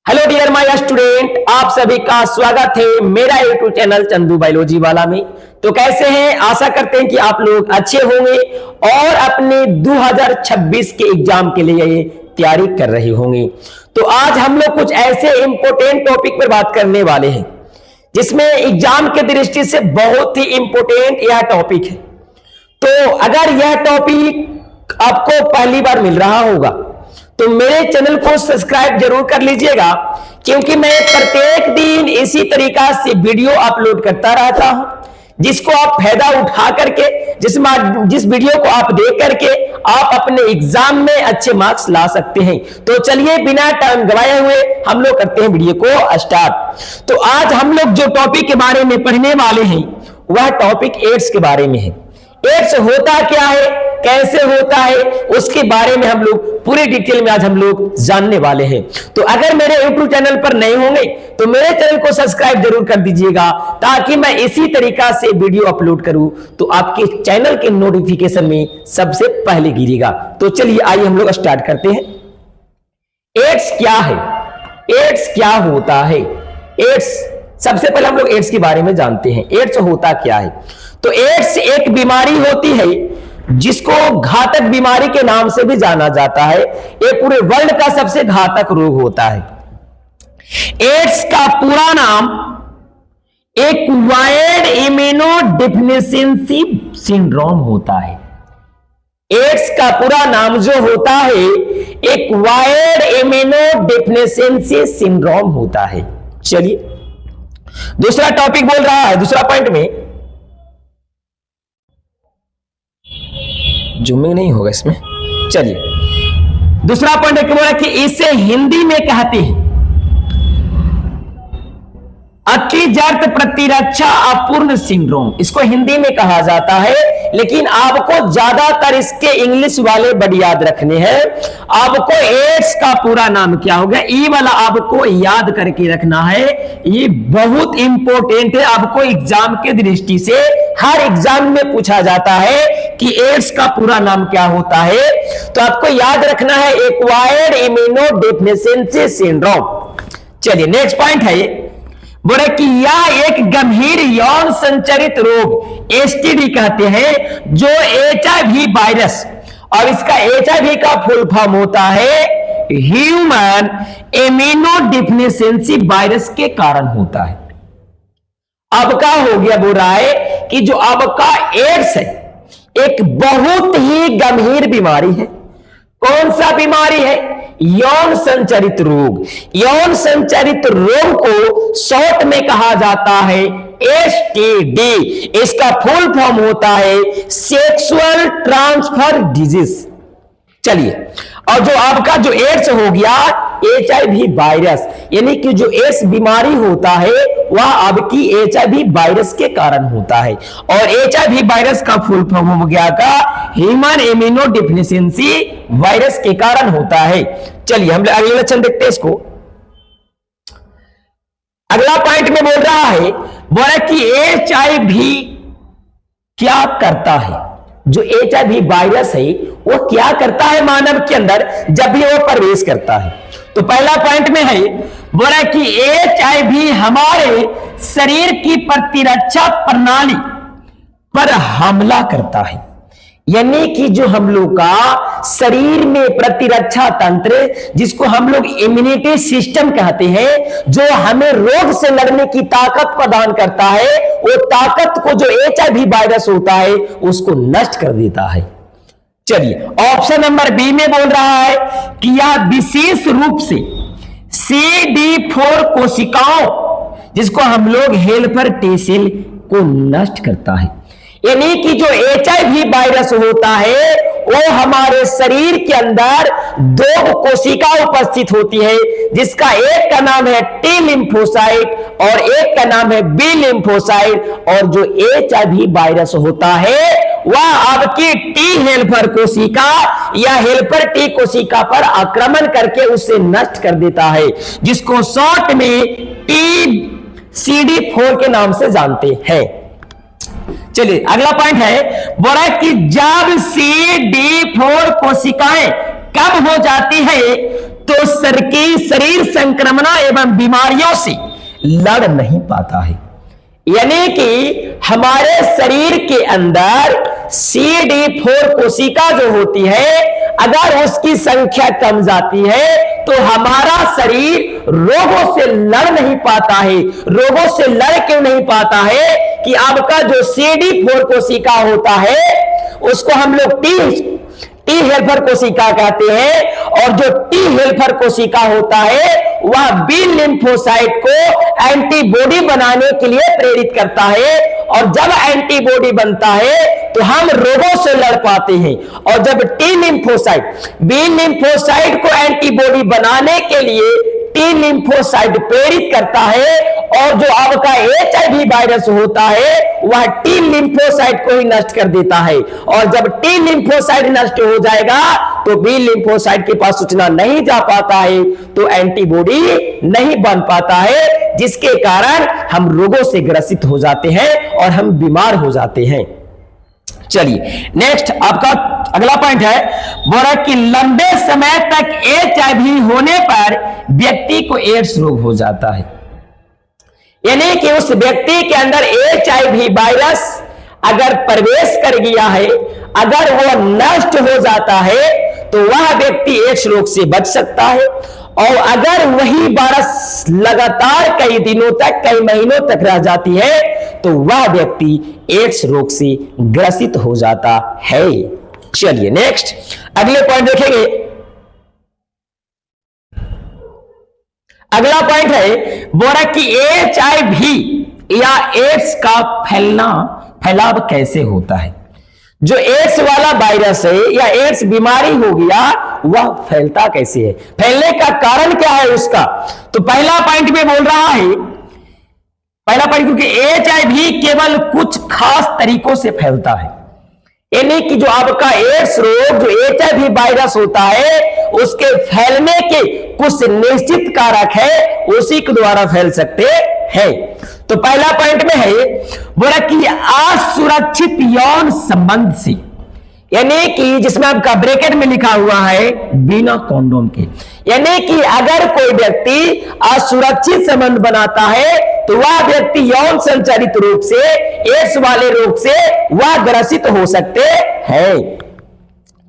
Hello dear my student, आप सभी का स्वागत है मेरा यूट्यूब चैनल चंदू बायोलॉजी वाला में। तो कैसे हैं? आशा करते हैं कि आप लोग अच्छे होंगे और अपने 2026 के एग्जाम के लिए तैयारी कर रहे होंगे। तो आज हम लोग कुछ ऐसे इंपॉर्टेंट टॉपिक पर बात करने वाले हैं जिसमें एग्जाम के दृष्टि से बहुत ही इंपॉर्टेंट यह टॉपिक है। तो अगर यह टॉपिक आपको पहली बार मिल रहा होगा तो मेरे चैनल को सब्सक्राइब जरूर कर लीजिएगा, क्योंकि मैं प्रत्येक दिन इसी तरीका से वीडियो अपलोड करता रहता हूं जिसको आप फायदा उठा करके जिस वीडियो को आप देख करके आप अपने एग्जाम में अच्छे मार्क्स ला सकते हैं। तो चलिए बिना टाइम गवाए हुए हम लोग करते हैं वीडियो को स्टार्ट। तो आज हम लोग जो टॉपिक के बारे में पढ़ने वाले हैं वह टॉपिक एड्स के बारे में है। एड्स होता क्या है, कैसे होता है, उसके बारे में हम लोग पूरी डिटेल में आज हम लोग जानने वाले हैं। तो अगर मेरे YouTube चैनल पर नए होंगे तो मेरे चैनल को सब्सक्राइब जरूर कर दीजिएगा, ताकि मैं इसी तरीका से वीडियो अपलोड करूं तो आपके चैनल के नोटिफिकेशन में सबसे पहले गिरेगा। तो चलिए आइए हम लोग स्टार्ट करते हैं। एड्स क्या है, एड्स क्या होता है? एड्स, सबसे पहले हम लोग एड्स के बारे में जानते हैं। एड्स होता क्या है? तो एड्स एक बीमारी होती है जिसको घातक बीमारी के नाम से भी जाना जाता है। ये पूरे वर्ल्ड का सबसे घातक रोग होता है। एड्स का पूरा नाम एक्वायर्ड इम्यूनोडेफिशिएंसी सिंड्रोम होता है। एड्स का पूरा नाम जो होता है एक्वायर्ड इम्यूनोडेफिशिएंसी सिंड्रोम होता है। चलिए दूसरा टॉपिक बोल रहा है, दूसरा पॉइंट में जूमिंग नहीं होगा इसमें। चलिए दूसरा पॉइंट बोल रहा है कि इसे हिंदी में कहते हैं अतिजर्त प्रतिरक्षा अपूर्ण सिंड्रोम। इसको हिंदी में कहा जाता है, लेकिन आपको ज्यादातर इसके इंग्लिश वाले वर्ड याद रखने हैं। आपको एड्स का पूरा नाम क्या होगा, ये वाला आपको याद करके रखना है। ये बहुत इंपॉर्टेंट है, आपको एग्जाम के दृष्टि से हर एग्जाम में पूछा जाता है कि एड्स का पूरा नाम क्या होता है। तो आपको याद रखना है एक्वायर्ड इम्यूनोडेफिशिएंसी सिंड्रोम। चलिए नेक्स्ट पॉइंट है बोले कि यह एक गंभीर यौन संचरित रोग एसटीडी कहते हैं, जो एचआईवी वायरस, और इसका एचआईवी का फुल फॉर्म होता है ह्यूमन इम्यूनोडेफिशिएंसी वायरस के कारण होता है। अब क्या हो गया, बोल रहा है कि जो आपका एड्स है एक बहुत ही गंभीर बीमारी है। कौन सा बीमारी है? यौन संचरित रोग। यौन संचरित रोग को शॉर्ट में कहा जाता है एसटीडी। इसका फुल फॉर्म होता है सेक्सुअल ट्रांसफर डिजीज। चलिए, और जो आपका जो एड्स हो गया एचआईवी वायरस, यानी कि जो एड्स बीमारी होता है वह आपकी एचआईवी वायरस के कारण होता है। और एचआईवी वायरस का फुल फॉर्म हो गया का ह्यूमन इम्यूनोडेफिशिएंसी वायरस के कारण होता है। चलिए हम अगले लक्षण देखते हैं इसको। अगला पॉइंट में बोल रहा है, बोला कि एचआईवी क्या करता है। जो एचआईवी वायरस है वो क्या करता है मानव के अंदर जब भी वो प्रवेश करता है। तो पहला पॉइंट में है बोला कि एचआईवी हमारे शरीर की प्रतिरक्षा प्रणाली पर हमला करता है, यानी कि जो हम लोग का शरीर में प्रतिरक्षा तंत्र, जिसको हम लोग इम्यूनिटी सिस्टम कहते हैं, जो हमें रोग से लड़ने की ताकत प्रदान करता है, वो ताकत को जो एचआईवी वायरस होता है उसको नष्ट कर देता है। चलिए ऑप्शन नंबर बी में बोल रहा है कि यह विशेष रूप से CD4 कोशिकाओं, जिसको हम लोग हेल्पर टी सेल को नष्ट करता है। यानी कि जो एचआईवी वायरस होता है वो हमारे शरीर के अंदर दो कोशिका उपस्थित होती है, जिसका एक का नाम है टी लिम्फोसाइट और एक का नाम है बी लिम्फोसाइट। और जो एचआईवी वायरस होता है वह आपकी टी हेल्पर कोशिका या हेल्पर टी कोशिका पर आक्रमण करके उसे नष्ट कर देता है, जिसको शॉर्ट में CD4 के नाम से जानते हैं। चलिए अगला पॉइंट है, बोला कि जब CD4 कोशिकाएं कम हो जाती है तो शरीर संक्रमण एवं बीमारियों से लड़ नहीं पाता है। यानी कि हमारे शरीर के अंदर CD4 कोशिका जो होती है, अगर उसकी संख्या कम जाती है तो हमारा शरीर रोगों से लड़ नहीं पाता है। रोगों से लड़ क्यों नहीं पाता है कि आपका जो CD4 कोशिका होता है उसको हम लोग टी हेल्पर कोशिका कहते हैं, और जो टी हेल्पर कोशिका होता है वह बी लिम्फोसाइट को एंटीबॉडी बनाने के लिए प्रेरित करता है, और जब एंटीबॉडी बनता है तो हम रोगों से लड़ पाते हैं। और जब टी लिम्फोसाइट बी लिम्फोसाइट को एंटीबॉडी बनाने के लिए टी लिम्फोसाइट प्रेरित करता है, और जो आपका HIV वायरस होता है वह टी लिम्फोसाइट को ही नष्ट कर देता है। और जब टी लिम्फोसाइट नष्ट हो जाएगा तो बी लिम्फोसाइट के पास सूचना नहीं जा पाता है, तो एंटीबॉडी नहीं बन पाता है, जिसके कारण हम रोगों से ग्रसित हो जाते हैं और हम बीमार हो जाते हैं। चलिए नेक्स्ट आपका अगला पॉइंट है, बोला कि लंबे समय तक HIV होने पर व्यक्ति को एड्स रोग हो जाता है। यानी कि उस व्यक्ति के अंदर HIV वायरस अगर प्रवेश कर गया है, अगर वो नष्ट हो जाता है तो वह व्यक्ति एड्स रोग से बच सकता है। और अगर वही वायरस लगातार कई दिनों तक, कई महीनों तक रह जाती है तो वह व्यक्ति एड्स रोग से ग्रसित हो जाता है। चलिए नेक्स्ट अगले पॉइंट देखेंगे। अगला पॉइंट है, बोला कि HIV या एड्स का फैलाव कैसे होता है। जो एड्स वाला वायरस है या एड्स बीमारी हो गया वह फैलता कैसे है, फैलने का कारण क्या है उसका। तो पहला पॉइंट में बोल रहा है, पहला पॉइंट, क्योंकि HIV केवल कुछ खास तरीकों से फैलता है। यानी कि जो आपका एड्स रोग, जो HIV वायरस होता है, उसके फैलने के कुछ निश्चित कारक है, उसी के द्वारा फैल सकते हैं। तो पहला पॉइंट में है, बोला कि असुरक्षित यौन संबंध से, यानी कि जिसमें आपका ब्रैकेट में लिखा हुआ है बिना कॉन्डोम के। यानी कि अगर कोई व्यक्ति असुरक्षित संबंध बनाता है तो वह व्यक्ति यौन संचारित रोग से, एड्स वाले रोग से वह ग्रसित हो सकते हैं।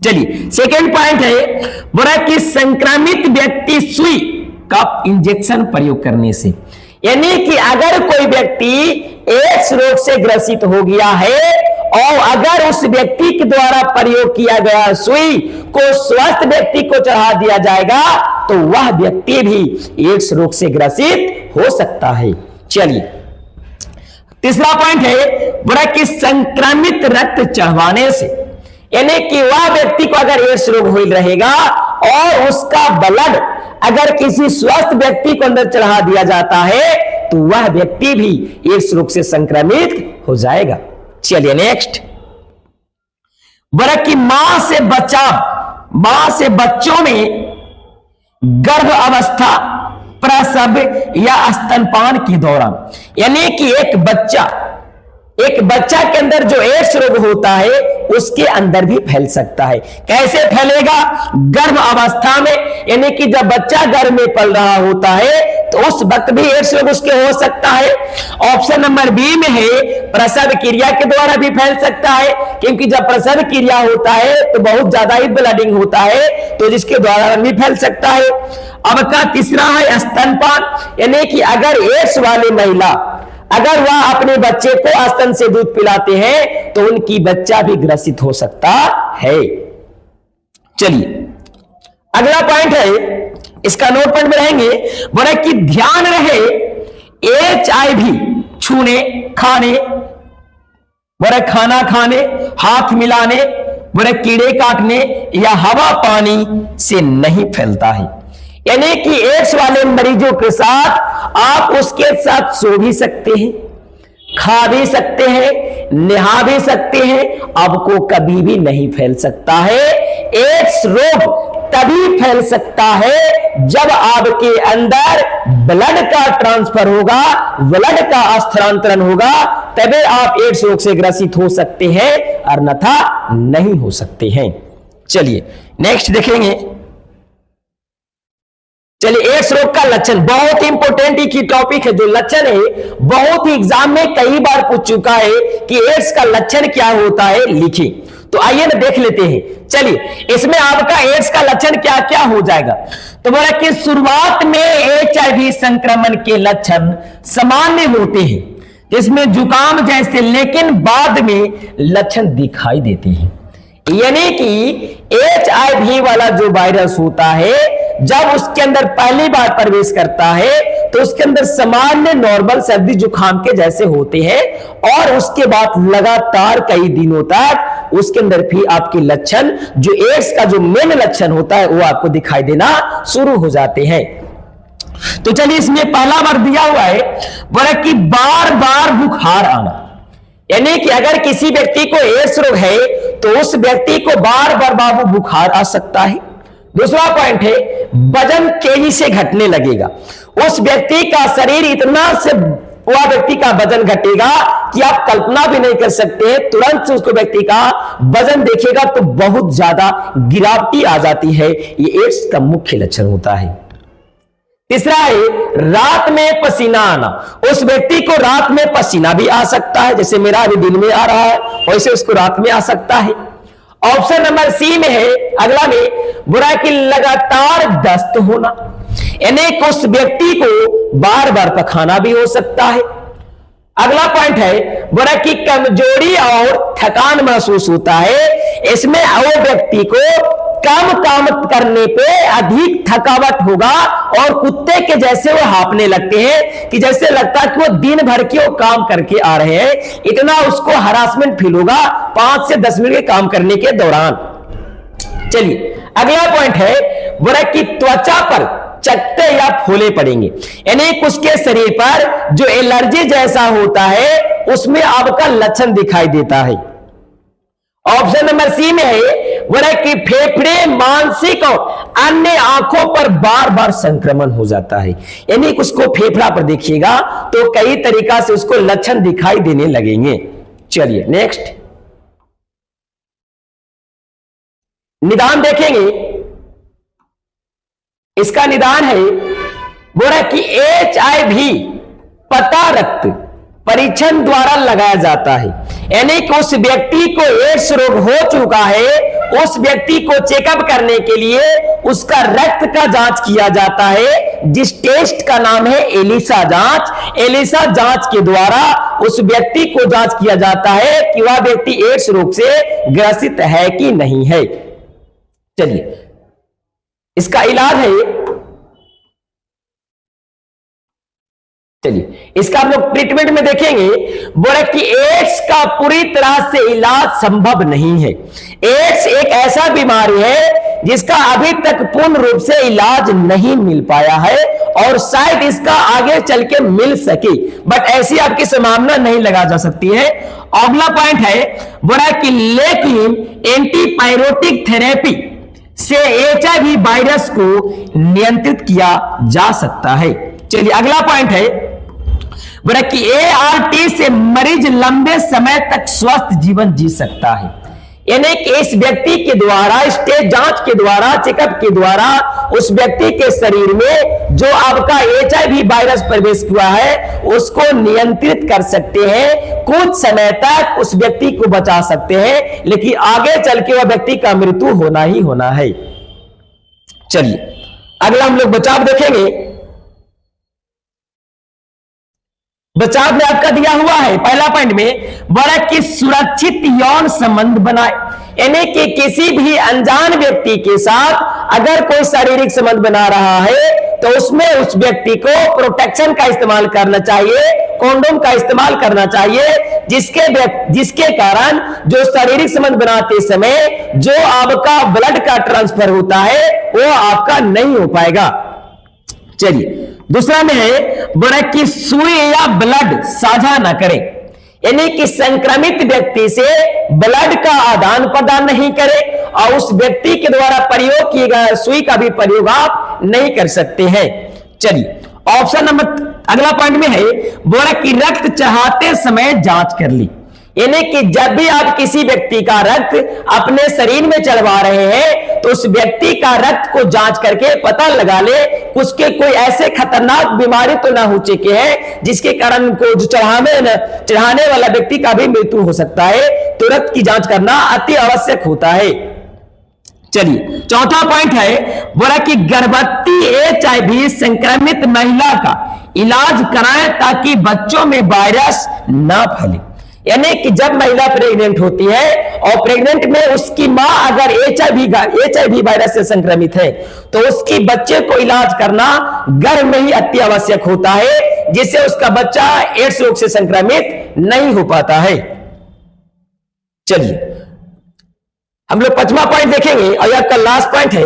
चलिए सेकंड पॉइंट है, बोला कि संक्रमित व्यक्ति सुई का इंजेक्शन प्रयोग करने से। यानी कि अगर कोई व्यक्ति एड्स रोग से ग्रसित हो गया है और अगर उस व्यक्ति के द्वारा प्रयोग किया गया सुई को स्वस्थ व्यक्ति को चढ़ा दिया जाएगा तो वह व्यक्ति भी एड्स रोग से ग्रसित हो सकता है। चलिए तीसरा पॉइंट है, बोला कि संक्रमित रक्त चढ़वाने से। यानी कि वह व्यक्ति को अगर एड्स रोग हो रहेगा और उसका ब्लड अगर किसी स्वस्थ व्यक्ति को अंदर चढ़ा दिया जाता है तो वह व्यक्ति भी एड्स रोग से संक्रमित हो जाएगा। चलिए नेक्स्ट, बोला कि मां से बच्चों में गर्भ अवस्था, प्रसव या स्तनपान के दौरान, यानी कि एक बच्चा के अंदर जो एड्स रोग होता है उसके अंदर भी फैल सकता है। कैसे फैलेगा? गर्भ अवस्था में, यानी कि जब बच्चा गर्भ में पल रहा होता है तो उस वक्त भी एड्स रोग उसके हो सकता है। ऑप्शन नंबर बी में है प्रसव क्रिया के द्वारा भी फैल सकता है, क्योंकि जब प्रसव क्रिया होता है तो बहुत ज्यादा ही ब्लीडिंग होता है, तो जिसके द्वारा भी फैल सकता है। अब का तीसरा है स्तनपान, यानी कि अगर एड्स वाली महिला अगर वह अपने बच्चे को स्तन से दूध पिलाते हैं तो उनकी बच्चा भी ग्रसित हो सकता है। चलिए अगला पॉइंट है, इसका नोट पॉइंट में रहेंगे, बोला कि ध्यान रहे HIV छूने, खाने, बोला खाना खाने, हाथ मिलाने, बोला कीड़े काटने या हवा पानी से नहीं फैलता है। यानी कि एड्स वाले मरीजों के साथ आप उसके साथ सो भी सकते हैं, खा भी सकते हैं, नहा भी सकते हैं, आपको कभी भी नहीं फैल सकता है। एड्स रोग तभी फैल सकता है जब आपके अंदर ब्लड का ट्रांसफर होगा, ब्लड का स्थानांतरण होगा, तभी आप एड्स रोग से ग्रसित हो सकते हैं, अन्यथा नहीं हो सकते हैं। चलिए नेक्स्ट देखेंगे, चलिए, एड्स रोग का लक्षण बहुत ही इंपॉर्टेंट एक ही टॉपिक है। जो लक्षण है बहुत ही एग्जाम में कई बार पूछ चुका है कि एड्स का लक्षण क्या होता है, लिखिए। तो आइए ना देख लेते हैं। चलिए, इसमें आपका एड्स का लक्षण क्या क्या हो जाएगा। तो बोला कि शुरुआत में HIV संक्रमण के लक्षण सामान्य होते हैं, जिसमें जुकाम जैसे, लेकिन बाद में लक्षण दिखाई देते हैं। यानी कि HIV वाला जो वायरस होता है, जब उसके अंदर पहली बार प्रवेश करता है तो उसके अंदर सामान्य नॉर्मल सर्दी जुकाम के जैसे होते हैं, और उसके बाद लगातार कई दिनों तक उसके अंदर भी आपके लक्षण, जो एड्स का जो मेन लक्षण होता है, वो आपको दिखाई देना शुरू हो जाते हैं। तो चलिए, इसमें पहला बार दिया हुआ है, बोला कि बार बार बुखार आना। यानी कि अगर किसी व्यक्ति को एड्स रोग है तो उस व्यक्ति को बार बार बाबू बुखार आ सकता है। दूसरा पॉइंट है, वजन तेजी से घटने लगेगा। उस व्यक्ति का शरीर इतना से वह व्यक्ति का वजन घटेगा कि आप कल्पना भी नहीं कर सकते। तुरंत से उसको व्यक्ति का वजन देखेगा तो बहुत ज्यादा गिरावटी आ जाती है। ये एड्स का मुख्य लक्षण होता है। तीसरा है, रात में पसीना आना। उस व्यक्ति को रात में पसीना भी आ सकता है, जैसे मेरा अभी दिन में आ रहा है वैसे उसको रात में आ सकता है। ऑप्शन नंबर सी में है, अगला में, बुरा कि लगातार दस्त होना। यानी उस व्यक्ति को बार बार पखाना भी हो सकता है। अगला पॉइंट है, बुरा कि कमजोरी और थकान महसूस होता है। इसमें वो व्यक्ति को कम काम करने पे अधिक थकावट होगा और कुत्ते के जैसे वो हाँफने लगते हैं, कि जैसे लगता है कि वो दिन भर के वो काम करके आ रहे हैं। इतना उसको हरासमेंट फील होगा 5 से 10 मिनट के काम करने के दौरान। चलिए, अगला पॉइंट है, बोला कि त्वचा पर चकत्ते या फोले पड़ेंगे। यानी उसके शरीर पर जो एलर्जी जैसा होता है उसमें आपका लक्षण दिखाई देता है। ऑप्शन नंबर सी में है, बोला कि फेफड़े, मानसिक और अन्य आंखों पर बार बार संक्रमण हो जाता है। यानी उसको फेफड़ा पर देखिएगा तो कई तरीका से उसको लक्षण दिखाई देने लगेंगे। चलिए नेक्स्ट, निदान देखेंगे। इसका निदान है, बोला कि HIV पता रक्त परीक्षण द्वारा लगाया जाता है। यानी कि उस व्यक्ति को एड्स रोग हो चुका है, उस व्यक्ति को चेकअप करने के लिए उसका रक्त का जांच किया जाता है, जिस टेस्ट का नाम है एलिसा जांच। एलिसा जांच के द्वारा उस व्यक्ति को जांच किया जाता है कि वह व्यक्ति एड्स रोग से ग्रसित है कि नहीं है। चलिए, इसका इलाज है, चलिए इसका हम लोग ट्रीटमेंट में देखेंगे। बोले कि एड्स का पूरी तरह से इलाज संभव नहीं है। एड्स एक ऐसा बीमारी है जिसका अभी तक पूर्ण रूप से इलाज नहीं मिल पाया है, और शायद इसका आगे चल के मिल सके, बट ऐसी आपकी संभावना नहीं लगा जा सकती है। अगला पॉइंट है, बोला कि लेकिन एंटीबायोटिक थेरेपी से HIV वायरस को नियंत्रित किया जा सकता है। चलिए अगला पॉइंट है, बोला कि ART से मरीज लंबे समय तक स्वस्थ जीवन जी सकता है। यानी कि इस व्यक्ति के द्वारा, स्टेज जांच के द्वारा, चेकअप के द्वारा उस व्यक्ति के शरीर में जो आपका HIV वायरस प्रवेश हुआ है उसको नियंत्रित कर सकते हैं। कुछ समय तक उस व्यक्ति को बचा सकते हैं, लेकिन आगे चल के वह व्यक्ति का मृत्यु होना ही होना है। चलिए अगला हम लोग बचाव देखेंगे। बचाव में आपका दिया हुआ है पहला पॉइंट में, बड़ा कि सुरक्षित यौन संबंध बनाए। यानी कि किसी भी अनजान व्यक्ति के साथ अगर कोई शारीरिक संबंध बना रहा है तो उसमें उस व्यक्ति को प्रोटेक्शन का इस्तेमाल करना चाहिए, कॉन्डोम का इस्तेमाल करना चाहिए, जिसके कारण जो शारीरिक संबंध बनाते समय जो आपका ब्लड का ट्रांसफर होता है वो आपका नहीं हो पाएगा। चलिए दूसरा में है, बोला कि सुई या ब्लड साझा न करें। यानी कि संक्रमित व्यक्ति से ब्लड का आदान प्रदान नहीं करें, और उस व्यक्ति के द्वारा प्रयोग किए गए सुई का भी प्रयोग आप नहीं कर सकते हैं। चलिए ऑप्शन नंबर अगला पॉइंट में है, बोला कि रक्त चढ़ाते समय जांच कर ली। यानी कि जब भी आप किसी व्यक्ति का रक्त अपने शरीर में चढ़वा रहे हैं तो उस व्यक्ति का रक्त को जांच करके पता लगा ले उसके कोई ऐसे खतरनाक बीमारी तो ना हो चुके हैं जिसके कारण उनको जो चढ़ाने वाला व्यक्ति का भी मृत्यु हो सकता है। तो रक्त की जांच करना अति आवश्यक होता है। चलिए चौथा पॉइंट है, बोला कि गर्भवती HIV संक्रमित महिला का इलाज कराएं ताकि बच्चों में वायरस ना फैले। यानी कि जब महिला प्रेग्नेंट होती है और प्रेग्नेंट में उसकी मां अगर HIV वायरस से संक्रमित है तो उसकी बच्चे को इलाज करना गर्भ में ही अति आवश्यक होता है, जिससे उसका बच्चा एड्स रोग से संक्रमित नहीं हो पाता है। चलिए हम लोग 5वां पॉइंट देखेंगे और यह का लास्ट पॉइंट है,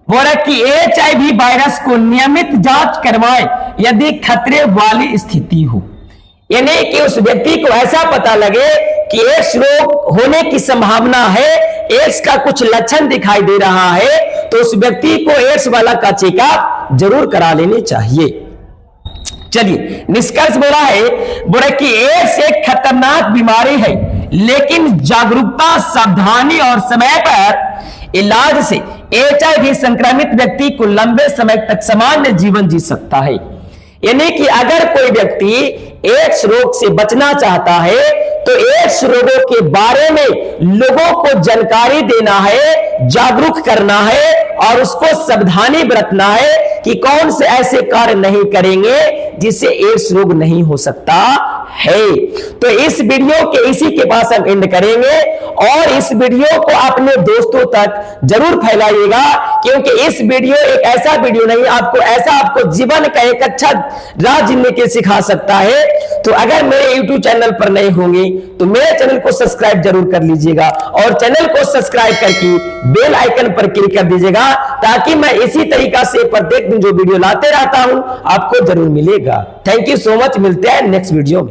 बोला कि HIV वायरस को नियमित जांच करवाएं यदि खतरे वाली स्थिति हो। यानी कि उस व्यक्ति को ऐसा पता लगे कि एड्स रोग होने की संभावना है, एड्स का कुछ लक्षण दिखाई दे रहा है, तो उस व्यक्ति को एड्स वाला का चेकअप जरूर करा लेनी चाहिए। चलिए निष्कर्ष बोला कि एड्स एक खतरनाक बीमारी है, लेकिन जागरूकता, सावधानी और समय पर इलाज से HIV संक्रमित व्यक्ति को लंबे समय तक सामान्य जीवन जी सकता है। यानी कि अगर कोई व्यक्ति एड्स रोग से बचना चाहता है तो एड्स रोगों के बारे में लोगों को जानकारी देना है, जागरूक करना है और उसको सावधानी बरतना है कि कौन से ऐसे कार्य नहीं करेंगे जिससे एड्स रोग नहीं हो सकता है। तो इस वीडियो के इसी के पास हम एंड करेंगे और इस वीडियो को अपने दोस्तों तक जरूर फैलाइएगा, क्योंकि इस वीडियो एक ऐसा वीडियो नहीं आपको जीवन का एक अच्छा राह जीने के सिखा सकता है। तो अगर मेरे YouTube चैनल पर नए होंगे तो मेरे चैनल को सब्सक्राइब जरूर कर लीजिएगा और चैनल को सब्सक्राइब करके बेल आइकन पर क्लिक कर दीजिएगा, ताकि मैं इसी तरीका से प्रत्येक दिन जो वीडियो लाते रहता हूं आपको जरूर मिलेगा। थैंक यू सो मच, मिलते हैं नेक्स्ट वीडियो में।